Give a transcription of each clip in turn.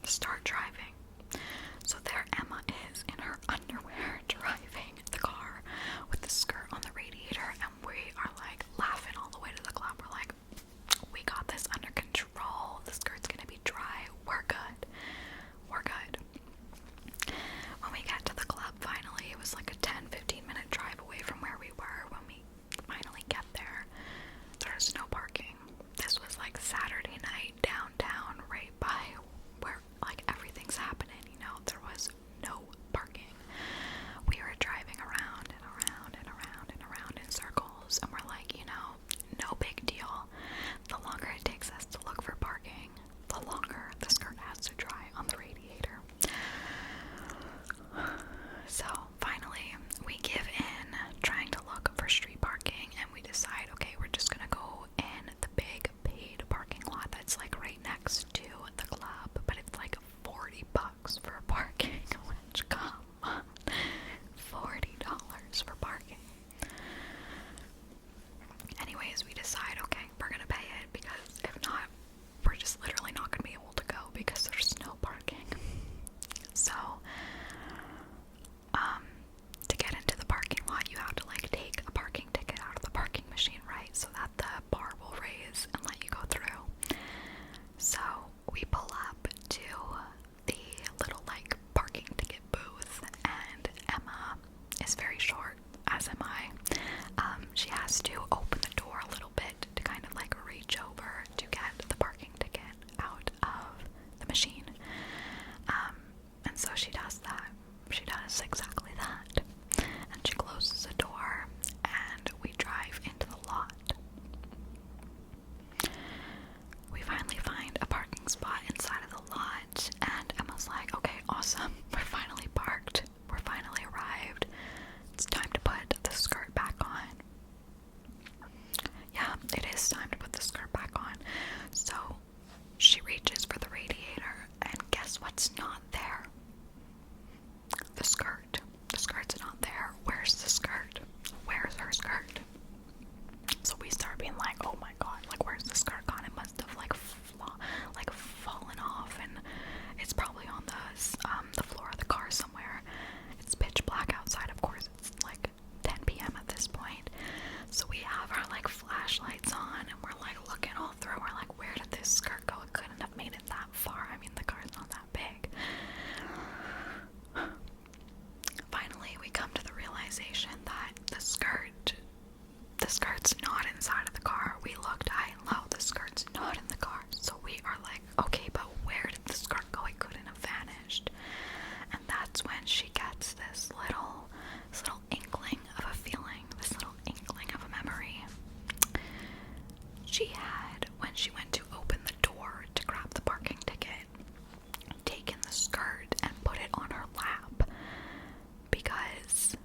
start driving. So there Emma is in her underwear driving the car with the skirt on the radiator, and we are like laughing all the way to the club. We're like, we got this under control. The skirt's gonna be dry. We're good. We're good. When we get to the club, finally, it was like a 10-15 minute drive away from where we were. When we finally get there, there's no parking. This was like Saturday night downtown, right by where like everything's happening, you know. There was no parking. We were driving around and around and around and around in circles, and we're like, you know, no big deal. The longer it takes us to look for parking, the longer the skirt has to dry on the radiator. So finally, we give in, trying to look for street parking, and we decide, okay, we're just gonna go in the big paid parking lot that's like right next to the club, but it's like $40 for parking, which, come on, $40 for parking. Anyways, we decide, okay, we're gonna pay it, because if not, we're just literally not gonna be able to go because there's no parking. So, to get into the parking lot, you have to like take a parking ticket out of the parking machine, right? So that the bar will raise and let you go through. So we pull up to the little like parking ticket booth, and Emma is very short, as am I. She has to open the door a little bit to kind of like reach over to get the parking ticket out of the machine. And so she does that. She does exactly that. And she closes the door, and we drive into the lot. We finally find a parking spot inside of the lot, and Emma's like, okay, awesome. We're finally parked. We're finally arrived. It's time to put the skirt back on. Yeah, it is time to put the skirt back on. So she reaches for the radiator, and guess what's not there? The skirt. The skirt's not there. Where's the skirt? Where's her skirt? So we start being like, oh my god, like where's the skirt gone? It must have like fallen off, and it's probably on the floor of the car somewhere. It's pitch black outside, of course. It's like 10 p.m. at this point. So we have our like flashlights on, and we're like looking all through. We're like, where did this skirt go? It couldn't have made it that far. I mean, the car's not that big. Finally, we come to the realization that the skirt's not inside of the car. We looked high and low. The skirt's not in the car. So we are like, okay, but where did the skirt go? It couldn't have vanished. And that's when she gets this little inkling of a feeling, this little inkling of a memory she had when she went to open the door to grab the parking ticket, taken the skirt and put it on her lap, because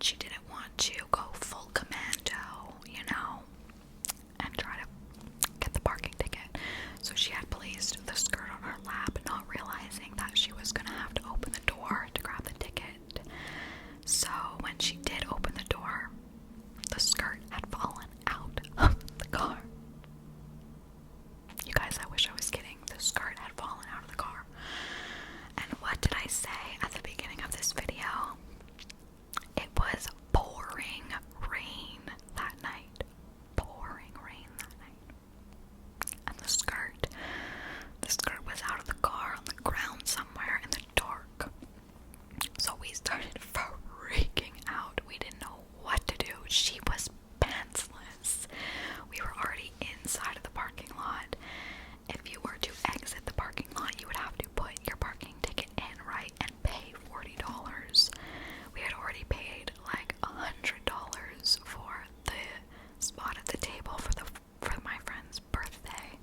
she didn't want to go full commando, you know, and try to get the parking ticket. So she had placed the skirt on her lap, not realizing that she was gonna have to open the door to grab the ticket. So when she did open the door, the skirt had fallen out of the car. You guys, I wish I was kidding. The skirt had fallen out of the car. And what did I say at the beginning of this video? It was pouring rain that night. Pouring rain that night. And the skirt was out of the car on the ground somewhere in the dark. So we started freaking out. We didn't know what to do. She was pantsless. We were already inside of the parking lot. If you were to exit the parking lot, you would have to put your parking ticket in, right, and pay $40. We had already paid like $100 for the spot at the table for my friend's birthday.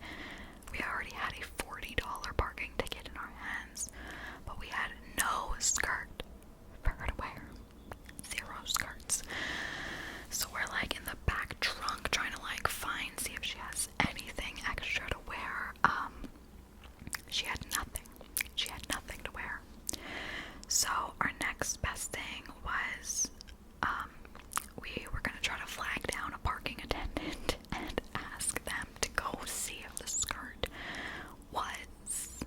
We already had a $40 parking ticket in our hands, but we had no skirt for her to wear. 0 skirts. So we're like in the back trunk trying to like see if she has anything extra to wear. She had nothing. She had nothing to wear. So our next best thing was we were gonna try to flag down a parking attendant and ask them to go see if the skirt was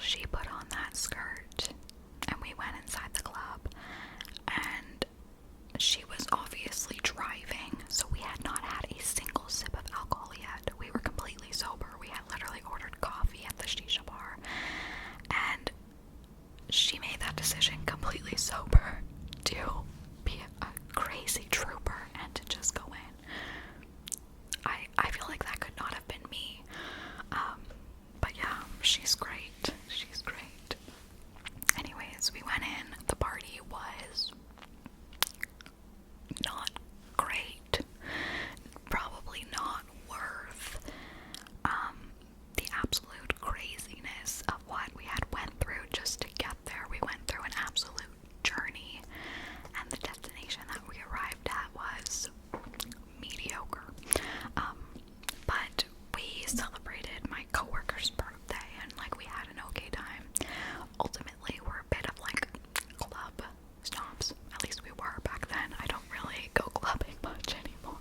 she put on that skirt and we went inside the club, and she was obviously driving, so we had not had a single sip of alcohol yet. We were completely sober. We had literally ordered coffee at the shisha bar, and she made that decision completely sober to be a crazy trooper and to just go in. I feel like that could not have been me. But yeah, she's great. She's great. Anyways, we went in. The party was not great. Probably not worth the absolute craziness of what we had went through just to get there. We went through an absolute journey, and the destination that we arrived at was mediocre. But we celebrated my coworker's birthday, and like we had an okay time. Ultimately, we're a bit of like club snobs. At least we were back then. I don't really go clubbing much anymore,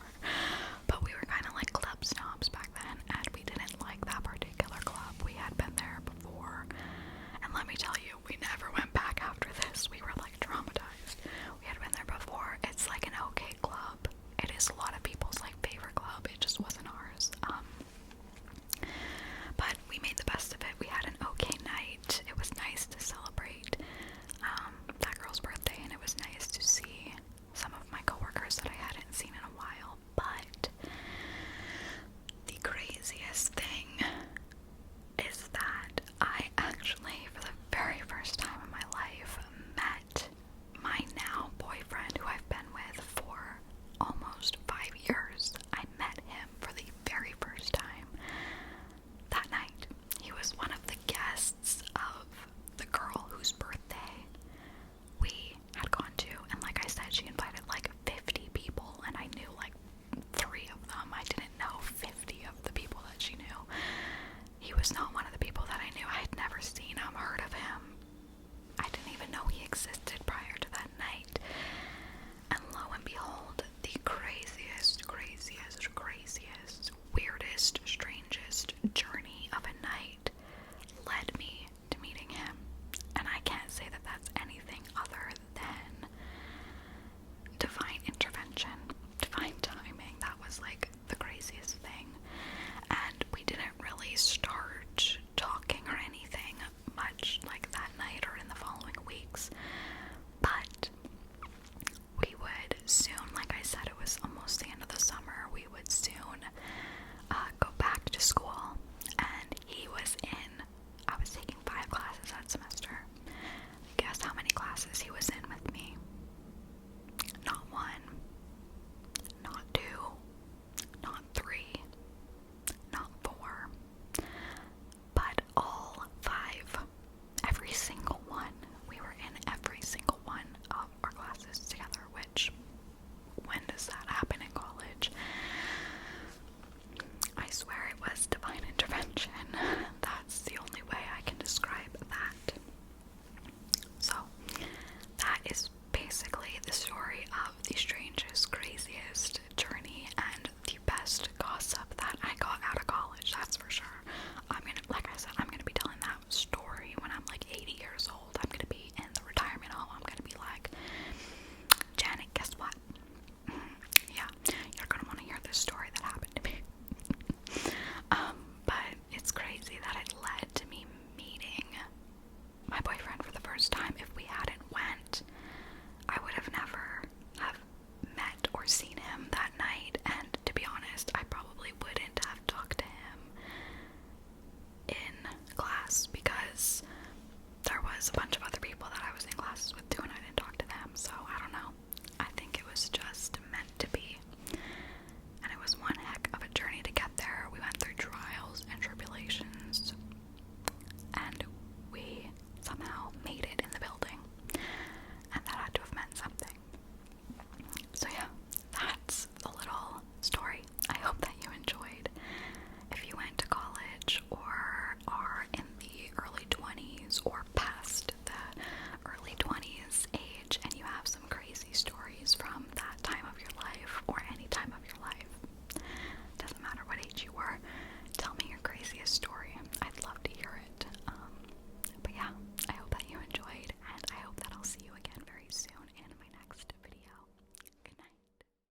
but we were kind of like club snobs back then, and we didn't like that particular club. We had been there before, and let me tell you, we never went back after this. We were like traumatized. We had been there before. It's like an okay club. It is a lot of people's like favorite club. It just wasn't ours. But we made the best of it. We had an okay night. It was nice to celebrate that girl's birthday, and it was nice to see some of my coworkers that I hadn't seen in a while. But the craziest thing is that I actually, for the very first time in my life, met my now boyfriend, who I've been with for almost 5 years. I met him for the very first time that night. He was one of the guests of the girl whose birthday we had gone to, and like I said, she invited like 50 people, and I knew like 3 of them. I didn't know 50 of the people that she knew. He was not one of the people that I knew. I had never seen him, heard of him. I didn't even know he existed prior to that night. And lo and behold, the craziest, weirdest, strangest journey of a night led me to meeting him. And I can't say that that's anything other than divine intervention, divine timing. That was like the craziest thing. And we didn't really start talking or anything much like that night or in the following weeks. But we would soon, like I said, it was almost the end of the summer, we would soon go back to school. And he was I was taking 5 classes that semester. Guess how many classes he was in with me? Not 1, not 2, not 3, not 4, but all 5. Every single one. We were in every single one of our classes together, which, when does that happen in college? I swear it was divine intervention. That's the only way I can describe that. So, that is basically the story of the strangest, craziest journey and the best gossip that I got out of college, that's for sure. Like I said, I'm gonna be telling that story when I'm like 80 years old. I'm gonna be in the retirement home. I'm gonna be like, Janet, guess what? Yeah, you're gonna want to hear this story that happened to me. But it's crazy that it led to me meeting my boyfriend for the first time. If we hadn't went, I would have never have met or seen him that night, and to be honest, I probably wouldn't have talked to him in class because there was a bunch